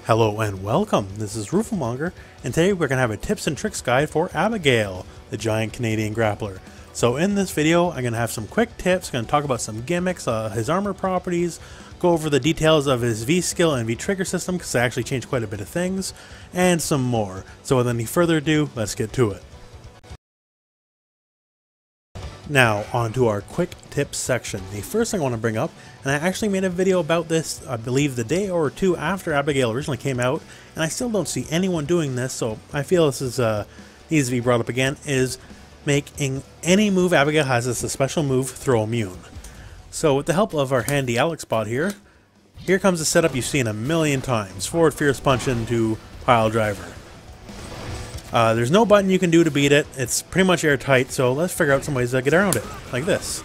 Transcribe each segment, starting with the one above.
Hello and welcome, this is Rooflemonger, and today we're going to have a tips and tricks guide for Abigail, the giant Canadian grappler. So in this video, I'm going to have some quick tips, going to talk about some gimmicks, his armor properties, go over the details of his V-skill and V-trigger system, because I actually changed quite a bit of things, and some more. So without any further ado, let's get to it. Now, on to our quick tips section. The first thing I want to bring up, and I actually made a video about this, I believe the day or two after Abigail originally came out, and I still don't see anyone doing this, so I feel this is needs to be brought up again, is making any move Abigail has as a special move throw immune. So with the help of our handy Alex bot here comes the setup you've seen a million times. Forward Fierce Punch into Pile Driver. There's no button you can do to beat it. It's pretty much airtight, so let's figure out some ways to get around it, like this.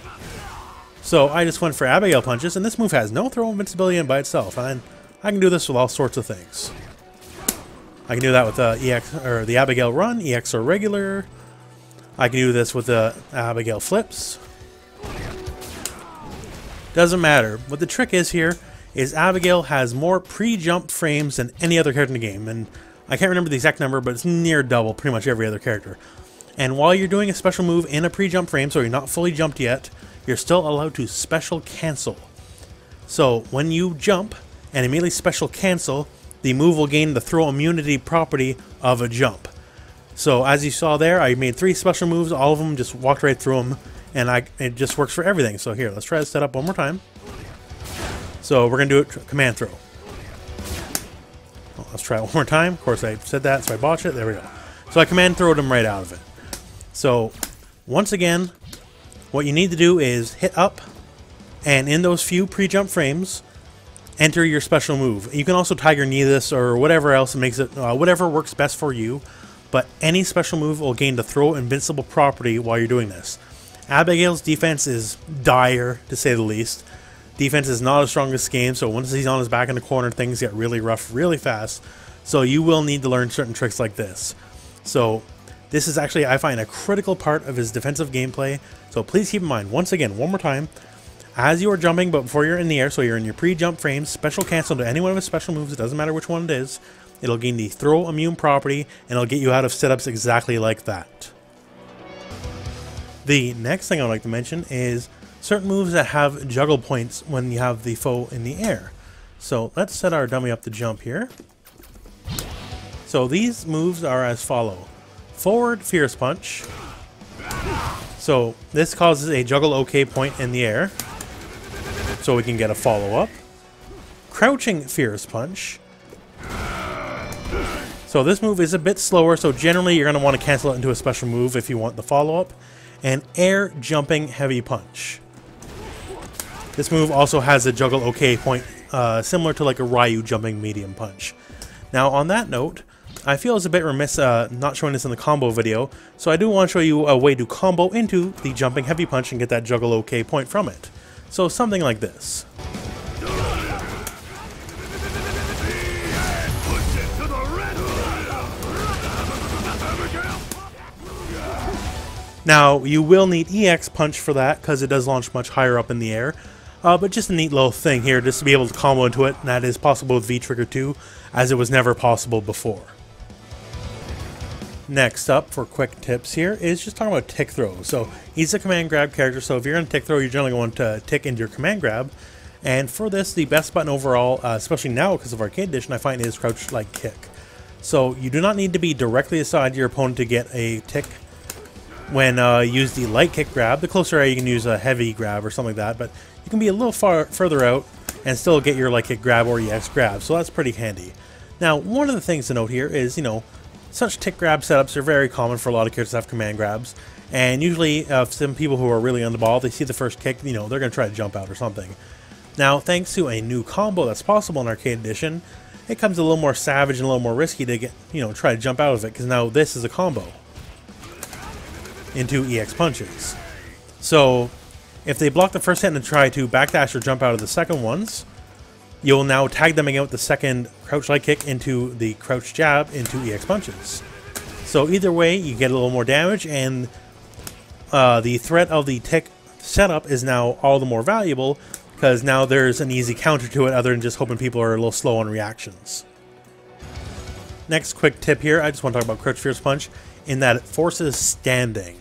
So I just went for Abigail punches, and this move has no throw invincibility in by itself, and I can do this with all sorts of things. I can do that with the EX or the Abigail run, EX or regular. I can do this with the Abigail flips. Doesn't matter. What the trick is here is Abigail has more pre-jump frames than any other character in the game, and I can't remember the exact number, but it's near double pretty much every other character. And while you're doing a special move in a pre-jump frame, so you're not fully jumped yet, you're still allowed to special cancel. So when you jump and immediately special cancel, the move will gain the throw immunity property of a jump. So as you saw there, I made 3 special moves, all of them just walked right through them, and it just works for everything. So here, let's try to set up one more time. So we're going to do it command throw. Let's try it one more time. Of course, I said that, so I botched it. There we go. So I command throwed him right out of it. So, once again, what you need to do is hit up, and in those few pre-jump frames, enter your special move. You can also Tiger Knee this or whatever else makes it, whatever works best for you, but any special move will gain the throw invincible property while you're doing this. Abigail's defense is dire, to say the least. Defense is not as strong as game, so once he's on his back in the corner, things get really rough really fast. So you will need to learn certain tricks like this. So this is actually, I find, a critical part of his defensive gameplay. So please keep in mind, once again, one more time, as you are jumping, but before you're in the air, so you're in your pre-jump frames, special cancel to any one of his special moves, it doesn't matter which one it is. It'll gain the throw immune property, and it'll get you out of setups exactly like that. The next thing I'd like to mention is certain moves that have juggle points when you have the foe in the air. So let's set our dummy up to jump here. So these moves are as follow. Forward Fierce Punch. So this causes a juggle OK point in the air, so we can get a follow-up. Crouching Fierce Punch. So this move is a bit slower, so generally you're going to want to cancel it into a special move if you want the follow-up. And Air Jumping Heavy Punch. This move also has a juggle OK point, similar to like a Ryu jumping medium punch. Now on that note, I feel it's a bit remiss not showing this in the combo video, so I do want to show you a way to combo into the jumping heavy punch and get that juggle OK point from it. So something like this. Now you will need EX punch for that because it does launch much higher up in the air. But just a neat little thing here, just to be able to combo into it, and that is possible with V-Trigger 2, as it was never possible before. Next up, for quick tips here, is just talking about tick throw. So, he's a command grab character, so if you're in tick throw, you're generally going to tick into your command grab. And for this, the best button overall, especially now because of Arcade Edition, I find is crouch like kick. So, you do not need to be directly aside your opponent to get a tick when use the light kick grab. The closer you can use a heavy grab or something like that, but you can be a little further out and still get your light kick grab or EX grab, so that's pretty handy. Now, one of the things to note here is, such tick grab setups are very common for a lot of characters that have command grabs, and usually some people who are really on the ball, they see the first kick, they're going to try to jump out or something. Now, thanks to a new combo that's possible in Arcade Edition, it comes a little more savage and a little more risky to get, try to jump out of it, because now this is a combo into EX punches. So if they block the first hit and try to backdash or jump out of the second ones, you'll now tag them again with the second crouch light kick into the crouch jab into EX punches. So either way, you get a little more damage, and the threat of the tick setup is now all the more valuable because now there's an easy counter to it other than just hoping people are a little slow on reactions. Next quick tip here, I just want to talk about Crouch Fierce Punch in that it forces standing.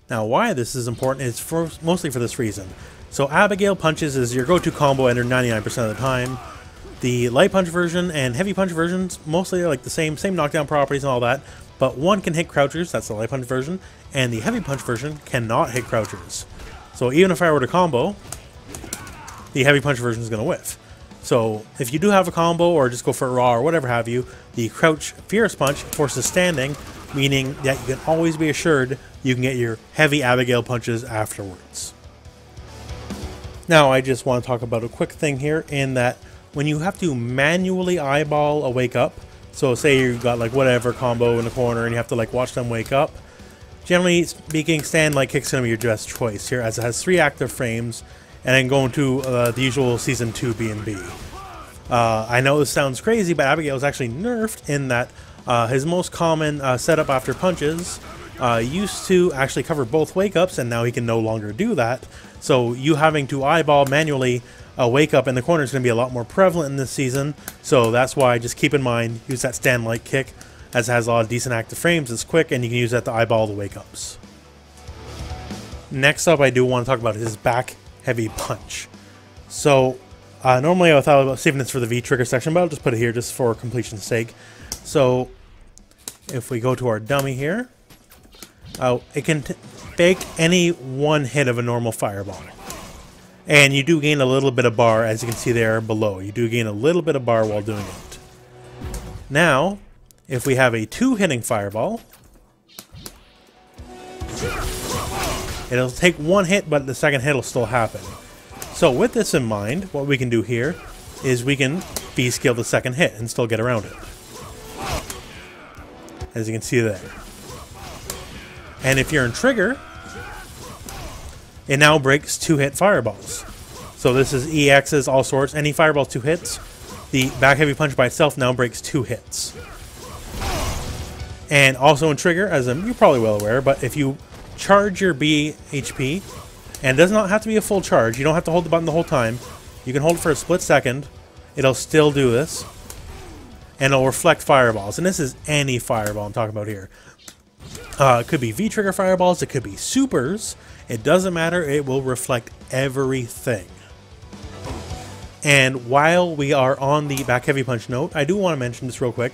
Now why this is important is mostly for this reason. So Abigail punches is your go-to combo ender 99% of the time. The light punch version and heavy punch versions mostly are like the same knockdown properties and all that, but one can hit crouchers, that's the light punch version, and the heavy punch version cannot hit crouchers. So even if I were to combo, the heavy punch version is going to whiff. So if you do have a combo or just go for a raw or whatever have you, the Crouch Fierce Punch forces standing, meaning that you can always be assured you can get your heavy Abigail punches afterwards. Now I just want to talk about a quick thing here in that when you have to manually eyeball a wake up, so say you've got like whatever combo in the corner and you have to like watch them wake up, generally speaking, stand like kick's going to be your best choice here as it has 3 active frames and then going to the usual Season 2 B&B. I know this sounds crazy, but Abigail is actually nerfed in that his most common setup after punches used to actually cover both wake-ups, and now he can no longer do that. So you having to eyeball manually a wake-up in the corner is going to be a lot more prevalent in this season. So that's why just keep in mind, use that stand-like kick, as it has a lot of decent active frames, it's quick, and you can use that to eyeball the wake-ups. Next up, I do want to talk about his back heavy punch. So normally I thought about saving this for the V trigger section, but I'll just put it here just for completion's sake. So if we go to our dummy here, it can fake any one hit of a normal fireball. And you do gain a little bit of bar, as you can see there below. You do gain a little bit of bar while doing it. Now, if we have a 2-hitting fireball, it'll take 1 hit, but the second hit will still happen. So with this in mind, what we can do here is we can V-scale the second hit and still get around it. As you can see there. And if you're in trigger, it now breaks 2-hit fireballs. So this is EXs, all sorts. Any fireball 2 hits, the back heavy punch by itself now breaks 2 hits. And also in trigger, as you're probably well aware, but if you charge your B HP, and it does not have to be a full charge, you don't have to hold the button the whole time, you can hold it for a split second, it'll still do this, and it'll reflect fireballs. And this is any fireball I'm talking about here. It could be V-trigger fireballs, it could be supers, it doesn't matter, it will reflect everything. And while we are on the back heavy punch note, I do want to mention this real quick.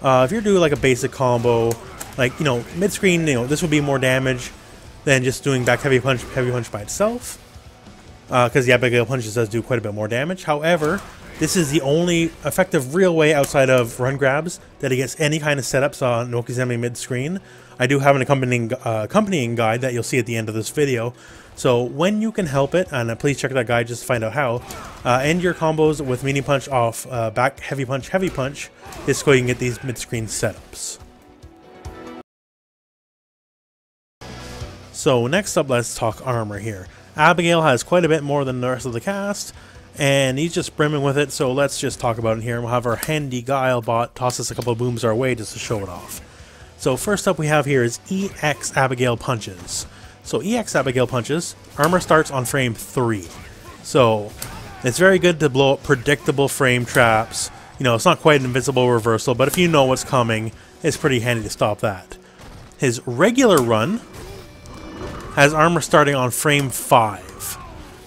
If you're doing like a basic combo, like, you know, mid-screen, you know, this would be more damage than just doing back heavy punch by itself. Because the Abigail punches does do quite a bit more damage. However, this is the only effective real way outside of run grabs that he gets any kind of setups on Nokizeme mid-screen. I do have an accompanying guide that you'll see at the end of this video. So when you can help it, and please check that guide just to find out how, end your combos with medium punch off back heavy punch, is so you can get these mid-screen setups. So next up, let's talk armor here. Abigail has quite a bit more than the rest of the cast, and he's just brimming with it, so let's just talk about it here. We'll have our handy Guile bot toss us a couple of booms our way just to show it off. So first up we have here is EX Abigail punches. So EX Abigail punches, armor starts on frame 3. So it's very good to blow up predictable frame traps. You know, it's not quite an invincible reversal, but if you know what's coming, it's pretty handy to stop that. His regular run has armor starting on frame 5.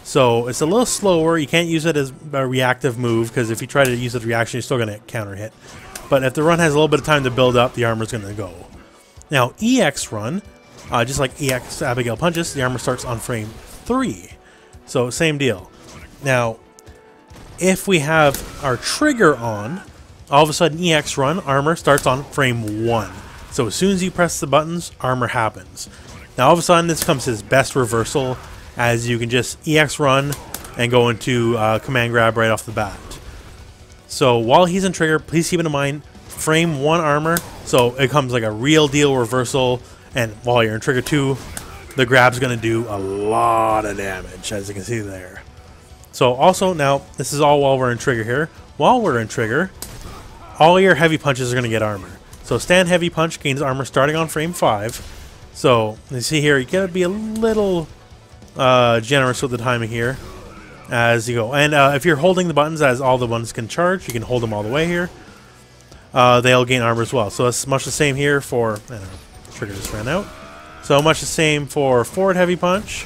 So it's a little slower. You can't use it as a reactive move, because if you try to use it as a reaction, you're still going to counter hit. But if the run has a little bit of time to build up, the armor's going to go. Now, EX run, just like EX Abigail punches, the armor starts on frame 3. So same deal. Now, if we have our trigger on, all of a sudden EX run, armor starts on frame 1. So as soon as you press the buttons, armor happens. Now all of a sudden this comes his best reversal, as you can just EX run and go into command grab right off the bat. So while he's in trigger, please keep in mind frame 1 armor, so it comes like a real deal reversal, and while you're in trigger 2, the grab's going to do a lot of damage, as you can see there. So also, now this is all while we're in trigger here. While we're in trigger, all your heavy punches are going to get armor. So stand heavy punch gains armor starting on frame 5. So you see here, you gotta be a little generous with the timing here as you go. And if you're holding the buttons, as all the buttons can charge, you can hold them all the way here. they'll gain armor as well. So it's much the same here for... I don't know, trigger just ran out. So much the same for forward heavy punch,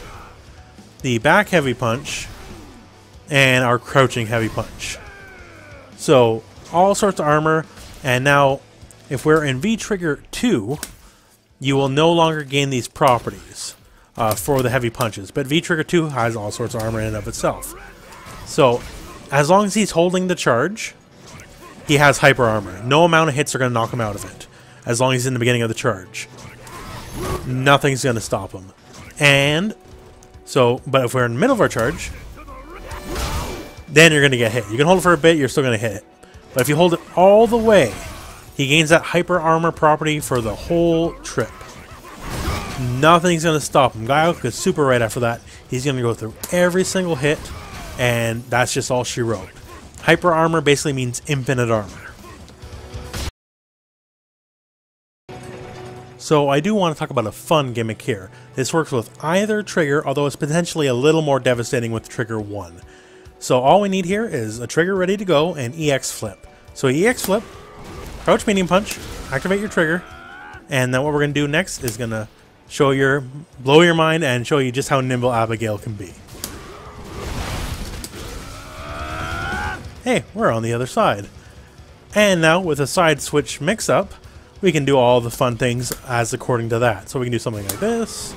the back heavy punch, and our crouching heavy punch. So all sorts of armor. And now if we're in V-Trigger 2, you will no longer gain these properties for the heavy punches. But V-Trigger 2 has all sorts of armor in and of itself. So as long as he's holding the charge, he has hyper armor. No amount of hits are going to knock him out of it. As long as he's in the beginning of the charge, nothing's going to stop him. And so, but if we're in the middle of our charge, then you're going to get hit. You can hold it for a bit, you're still going to hit it. But if you hold it all the way, he gains that hyper armor property for the whole trip. Nothing's going to stop him. Guile is super right after that. He's going to go through every single hit, and that's just all she wrote. Hyper armor basically means infinite armor. So I do want to talk about a fun gimmick here. This works with either trigger, although it's potentially a little more devastating with trigger 1. So all we need here is a trigger ready to go and EX flip. So EX flip, crouch medium punch, activate your trigger, and then what we're going to do next is going to blow your mind and show you just how nimble Abigail can be. Hey, we're on the other side. And now with a side switch mix-up, we can do all the fun things as according to that. So we can do something like this.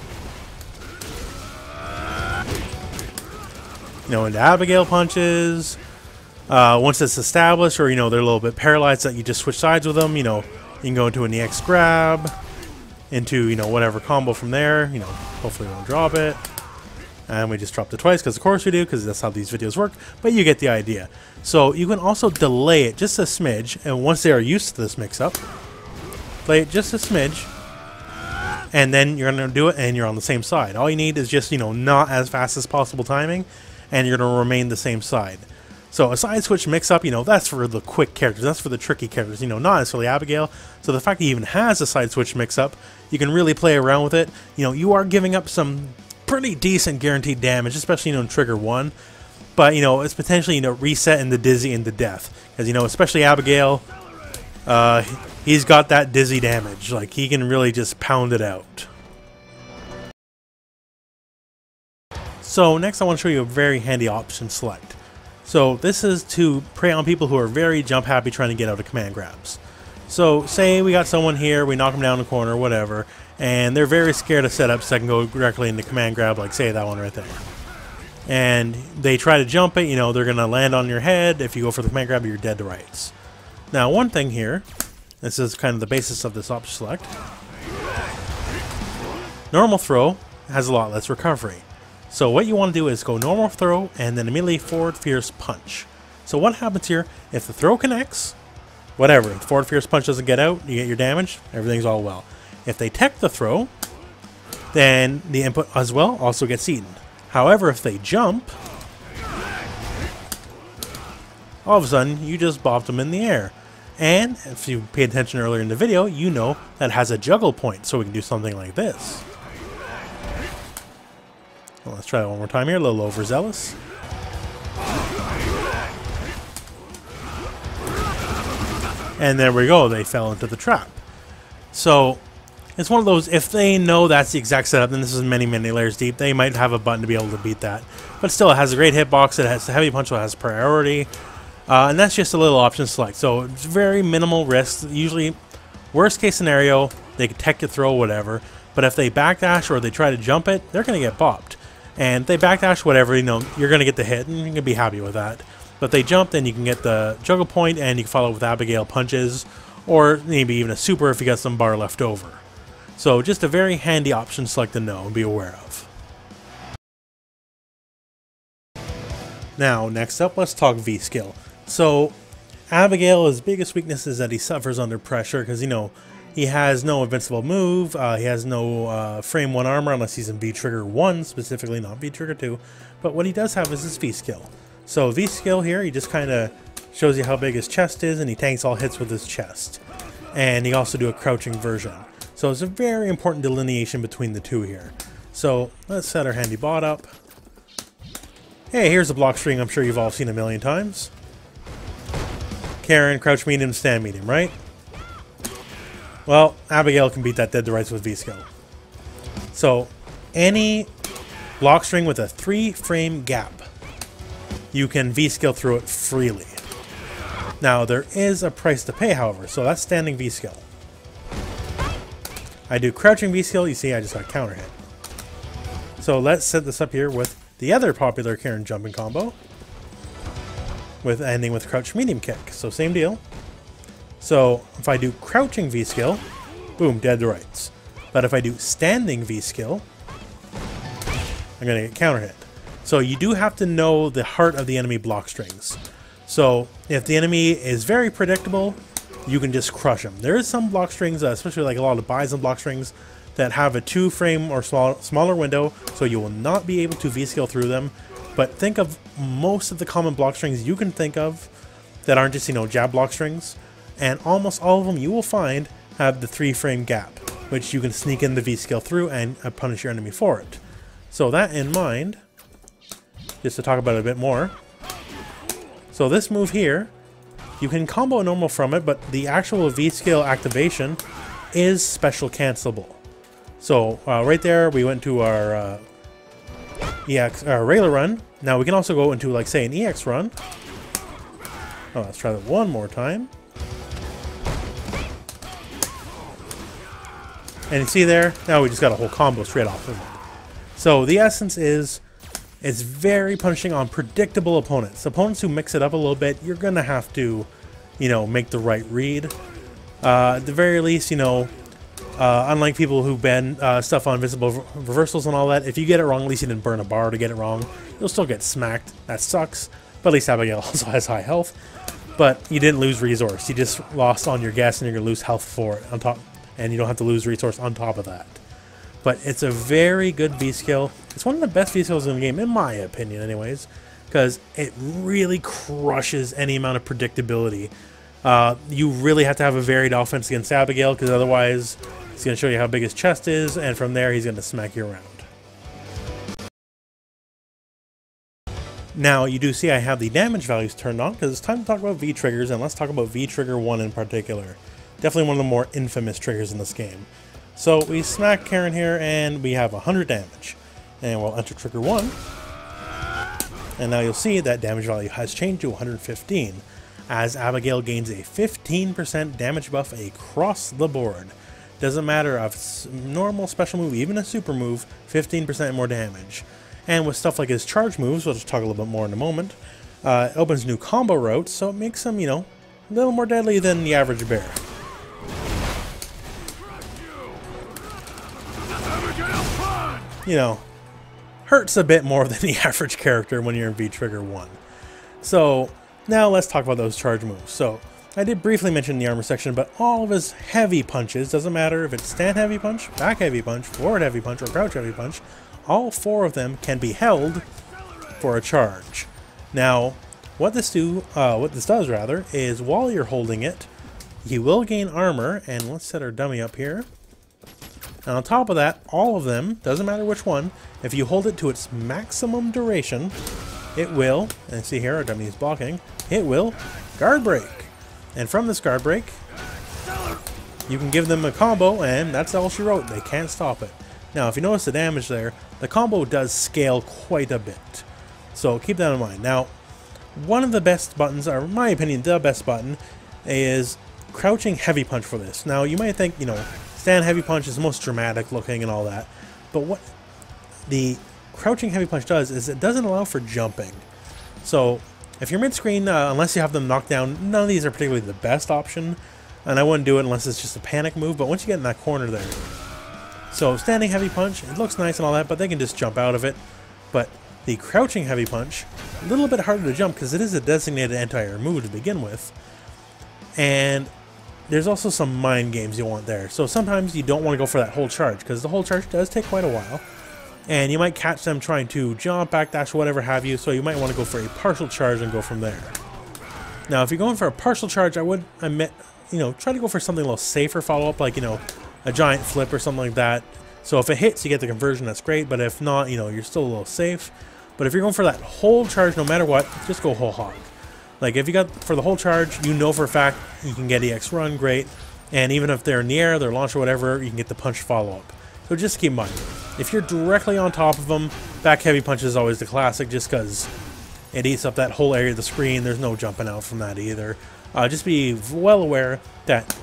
You know, into Abigail punches. Once it's established, or, you know, they're a little bit paralyzed, that you just switch sides with them. You know, you can go into an EX grab, into, you know, whatever combo from there. You know, hopefully we don't drop it. And we just dropped it twice, because of course we do, because that's how these videos work. But you get the idea. So you can also delay it just a smidge, and once they are used to this mix-up, play it just a smidge, and then you're going to do it, and you're on the same side. All you need is just, you know, not as fast as possible timing, and you're going to remain the same side. So a side switch mix-up, you know, that's for the quick characters. That's for the tricky characters, you know, not necessarily Abigail. So the fact that he even has a side switch mix-up, you can really play around with it. You know, you are giving up some pretty decent guaranteed damage, especially, you know, in trigger 1. But, you know, it's potentially, you know, reset in the dizzy and the death. Because, you know, especially Abigail, he's got that dizzy damage. Like, he can really just pound it out. So next I want to show you a very handy option select. So this is to prey on people who are very jump happy trying to get out of command grabs. So say we got someone here, we knock them down the corner, whatever, and they're very scared of setups that can go directly into command grab, like say that one right there. And they try to jump it, you know, they're going to land on your head. If you go for the command grab, you're dead to rights. Now one thing here, this is kind of the basis of this option select. Normal throw has a lot less recovery. So what you want to do is go normal throw and then immediately forward fierce punch. So what happens here, if the throw connects, whatever, if the forward fierce punch doesn't get out, you get your damage, everything's all well. If they tech the throw, then the input as well also gets eaten. However, if they jump, all of a sudden you just bopped them in the air. And if you paid attention earlier in the video, you know that has a juggle point, so we can do something like this. Well, let's try that one more time here, a little overzealous. And there we go, they fell into the trap. So it's one of those, if they know that's the exact setup, then this is many, many layers deep, they might have a button to be able to beat that. But still, it has a great hitbox, it has the heavy punch, so it has priority. And that's just a little option select. So it's very minimal risk. Usually, worst case scenario, they can tech your throw, whatever. But if they backdash or they try to jump it, they're going to get bopped. And if they backdash, whatever, you know, you're going to get the hit, and you're going to be happy with that. But if they jump, then you can get the juggle point, and you can follow with Abigail punches, or maybe even a super if you got some bar left over. So just a very handy option select to know and be aware of. Now, next up, let's talk V-skill. So, Abigail's biggest weakness is that he suffers under pressure because, you know, he has no invincible move, he has no frame 1 armor unless he's in V-Trigger 1, specifically, not V-Trigger 2. But what he does have is his V-skill. So, V-skill here, he just kind of shows you how big his chest is, and he tanks all hits with his chest. And he also do a crouching version. So, it's a very important delineation between the two here. So, let's set our handy bot up. Hey, here's a block string I'm sure you've all seen a million times. Karen, crouch medium, stand medium, right? Well, Abigail can beat that dead to rights with V-skill. So, any block string with a 3-frame gap, you can V-skill through it freely. Now, there is a price to pay, however, so that's standing V-skill. I do crouching V-skill, you see I just got counter hit. So let's set this up here with the other popular Karen jumping combo, with ending with crouch medium kick. So same deal. So if I do crouching V-skill, boom, dead to rights. But if I do standing V-skill, I'm going to get counter hit. So you do have to know the heart of the enemy block strings. So if the enemy is very predictable, you can just crush them. There is some block strings, especially like a lot of Bison block strings, that have a 2-frame or smaller window, so you will not be able to V-skill through them. But think of most of the common block strings you can think of that aren't just, you know, jab block strings, and almost all of them you will find have the 3-frame gap, which you can sneak in the V-skill through and punish your enemy for it. So that in mind, just to talk about it a bit more. So this move here, you can combo normal from it, but the actual V-skill activation is special cancelable. So right there, we went to our EX, our regular run. Now we can also go into, like, say, an EX run. Oh, let's try that one more time. And you see there, now we just got a whole combo straight off of it. So the essence is, it's very punishing on predictable opponents. Opponents who mix it up a little bit, you're gonna have to, you know, make the right read. At the very least, you know, unlike people who ban stuff on visible reversals and all that, if you get it wrong, at least you didn't burn a bar to get it wrong. You'll still get smacked. That sucks. But at least Abigail also has high health. But you didn't lose resource. You just lost on your guess, and you're going to lose health for it on top. And you don't have to lose resource on top of that. But it's a very good V-skill. It's one of the best V-skills in the game, in my opinion anyways, because it really crushes any amount of predictability. You really have to have a varied offense against Abigail, because otherwise he's going to show you how big his chest is, and from there he's going to smack you around. Now, you do see I have the damage values turned on, because it's time to talk about V-triggers, and let's talk about V-trigger 1 in particular. Definitely one of the more infamous triggers in this game. So we smack Karen here, and we have 100 damage. And we'll enter trigger 1. And now you'll see that damage value has changed to 115, as Abigail gains a 15% damage buff across the board. Doesn't matter if it's normal, special move, even a super move, 15% more damage. And with stuff like his charge moves, we'll just talk a little bit more in a moment, it opens new combo routes, so it makes him, you know, a little more deadly than the average bear. You know, hurts a bit more than the average character when you're in V-trigger 1. So now let's talk about those charge moves. So I did briefly mention the armor section, but all of his heavy punches, doesn't matter if it's stand heavy punch, back heavy punch, forward heavy punch, or crouch heavy punch, all 4 of them can be held for a charge. Now, what this does rather, is while you're holding it, you will gain armor, and let's set our dummy up here. And on top of that, all of them, doesn't matter which one, if you hold it to its maximum duration, it will, and see here our dummy is blocking, it will guard break. And from this guard break, you can give them a combo, and that's all she wrote. They can't stop it. Now, if you notice the damage there, the combo does scale quite a bit. So keep that in mind. Now, one of the best buttons, or in my opinion, the best button, is crouching heavy punch for this. Now, you might think, you know, stand heavy punch is the most dramatic looking and all that. But what the crouching heavy punch does is it doesn't allow for jumping. So if you're mid-screen, unless you have them knocked down, none of these are particularly the best option. And I wouldn't do it unless it's just a panic move. But once you get in that corner there, so standing heavy punch, it looks nice and all that, but they can just jump out of it. But the crouching heavy punch, a little bit harder to jump because it is a designated anti-air move to begin with. And there's also some mind games you want there. So sometimes you don't want to go for that whole charge, because the whole charge does take quite a while. And you might catch them trying to jump, backdash, whatever have you, so you might want to go for a partial charge and go from there. Now, if you're going for a partial charge, I would admit, you know, try to go for something a little safer follow-up, like, you know, a giant flip or something like that. So if it hits, you get the conversion, that's great, but if not, you know, you're still a little safe. But if you're going for that whole charge, no matter what, just go whole hog. Like, if you got for the whole charge, you know for a fact you can get EX run, great. And even if they're in the air, they're launched or whatever, you can get the punch follow-up. So just keep in mind, if you're directly on top of them, back heavy punch is always the classic just because it eats up that whole area of the screen. There's no jumping out from that either. Just be well aware that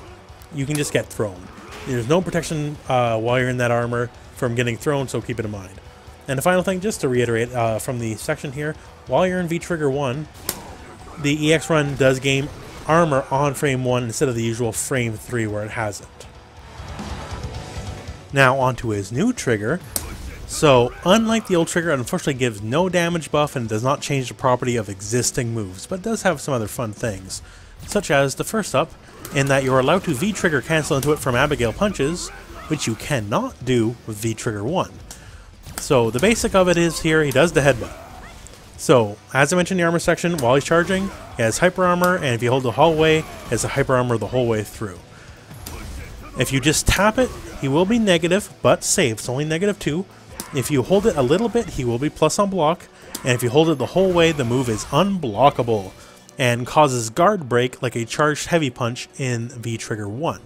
you can just get thrown. There's no protection while you're in that armor from getting thrown, so keep it in mind. And the final thing, just to reiterate from the section here, while you're in V-Trigger 1, the EX run does gain armor on frame 1 instead of the usual frame 3 where it hasn't. Now onto his new trigger. So unlike the old trigger, it unfortunately gives no damage buff and does not change the property of existing moves, but does have some other fun things, such as the first up, in that you're allowed to V-Trigger cancel into it from Abigail punches, which you cannot do with V-Trigger 1. So the basic of it is here, he does the headbutt. So, as I mentioned in the armor section, while he's charging, he has hyper armor, and if you hold the hallway, he has a hyper armor the whole way through. If you just tap it, he will be negative, but safe. It's only -2. If you hold it a little bit, he will be plus on block, and if you hold it the whole way, the move is unblockable, and causes guard break like a charged heavy punch in V-Trigger 1.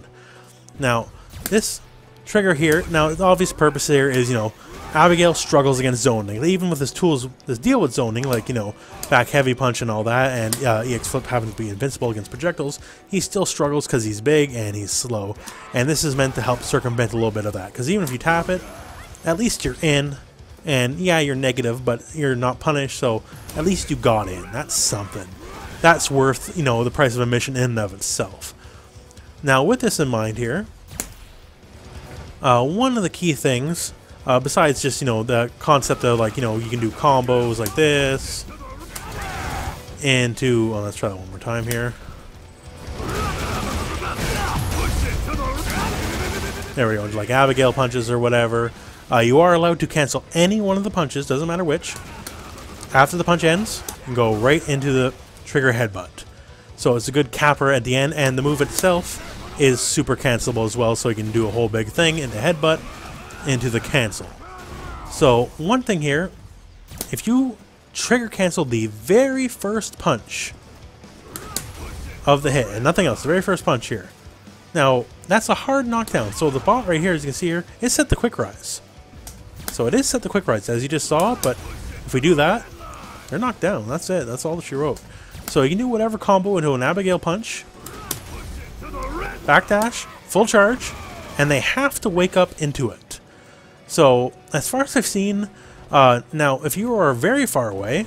Now, this trigger here, now the obvious purpose here is, you know, Abigail struggles against zoning. Even with his tools that deal with zoning, like, you know, back heavy punch and all that, and EX flip happens to be invincible against projectiles, he still struggles because he's big and he's slow. And this is meant to help circumvent a little bit of that. Because even if you tap it, at least you're in. And yeah, you're negative, but you're not punished, so at least you got in. That's something. That's worth, you know, the price of admission in and of itself. Now, with this in mind here, one of the key things, besides just, you know, the concept of, like, you know, you can do combos like this into, well, let's try that one more time here. There we go, like Abigail punches or whatever. You are allowed to cancel any one of the punches, doesn't matter which. After the punch ends, you can go right into the trigger headbutt. So it's a good capper at the end, and the move itself is super cancelable as well, so you can do a whole big thing in the headbutt into the cancel. So one thing here, if you trigger cancel the very first punch of the hit and nothing else, the very first punch here, now that's a hard knockdown. So the bot right here, as you can see here, is set the quick rise. So it is set the quick rise as you just saw, but if we do that, they're knocked down. That's it. That's all that she wrote. So you can do whatever combo into an Abigail punch, backdash, full charge, and they have to wake up into it. So, as far as I've seen, now, if you are very far away,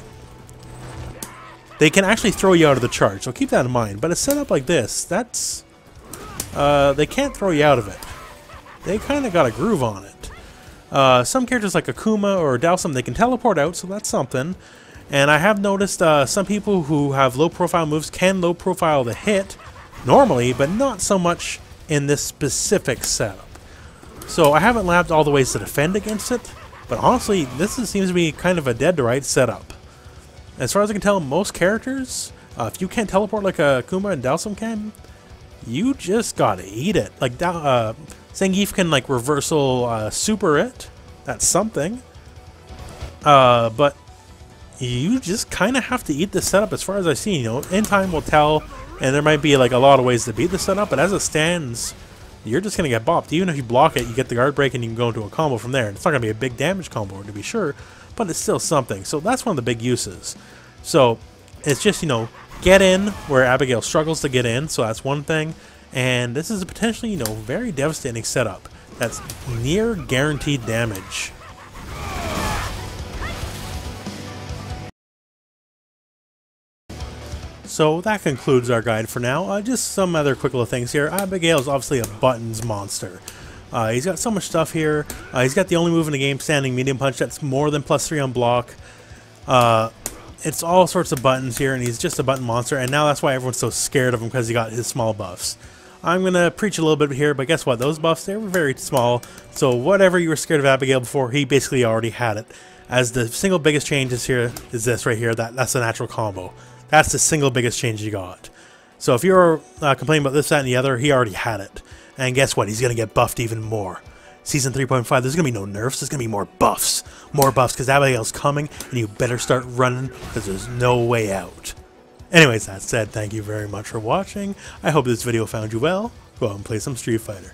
they can actually throw you out of the charge, so keep that in mind. But a setup like this, that's, they can't throw you out of it. They kind of got a groove on it. Some characters like Akuma or Dhalsim, they can teleport out, so that's something. And I have noticed some people who have low-profile moves can low-profile the hit normally, but not so much in this specific setup. So I haven't labbed all the ways to defend against it, but honestly, this seems to be kind of a dead-to-right setup. As far as I can tell, most characters, if you can't teleport like Akuma and Dhalsim can, you just gotta eat it. Like, Zangief can, like, reversal super it. That's something. But you just kind of have to eat this setup as far as I've seen. You know, in time will tell, and there might be, like, a lot of ways to beat the setup, but as it stands, you're just going to get bopped. Even if you block it, you get the guard break and you can go into a combo from there. And it's not going to be a big damage combo, to be sure, but it's still something. So that's one of the big uses. So it's just, you know, get in where Abigail struggles to get in, so that's one thing. And this is a potentially, you know, very devastating setup that's near guaranteed damage. So that concludes our guide for now. Just some other quick little things here. Abigail is obviously a buttons monster. He's got so much stuff here. He's got the only move in the game, standing medium punch, that's more than +3 on block. It's all sorts of buttons here, and he's just a button monster, and now that's why everyone's so scared of him, because he got his small buffs. I'm going to preach a little bit here, but guess what? Those buffs, they were very small, so whatever you were scared of Abigail before, he basically already had it. As the single biggest change is here, is this right here, that's a natural combo. That's the single biggest change you got. So if you're complaining about this, that, and the other, he already had it. And guess what? He's going to get buffed even more. Season 3.5, there's going to be no nerfs. There's going to be more buffs. More buffs, because Abigail's coming, and you better start running, because there's no way out. Anyways, that said, thank you very much for watching. I hope this video found you well. Go out and play some Street Fighter.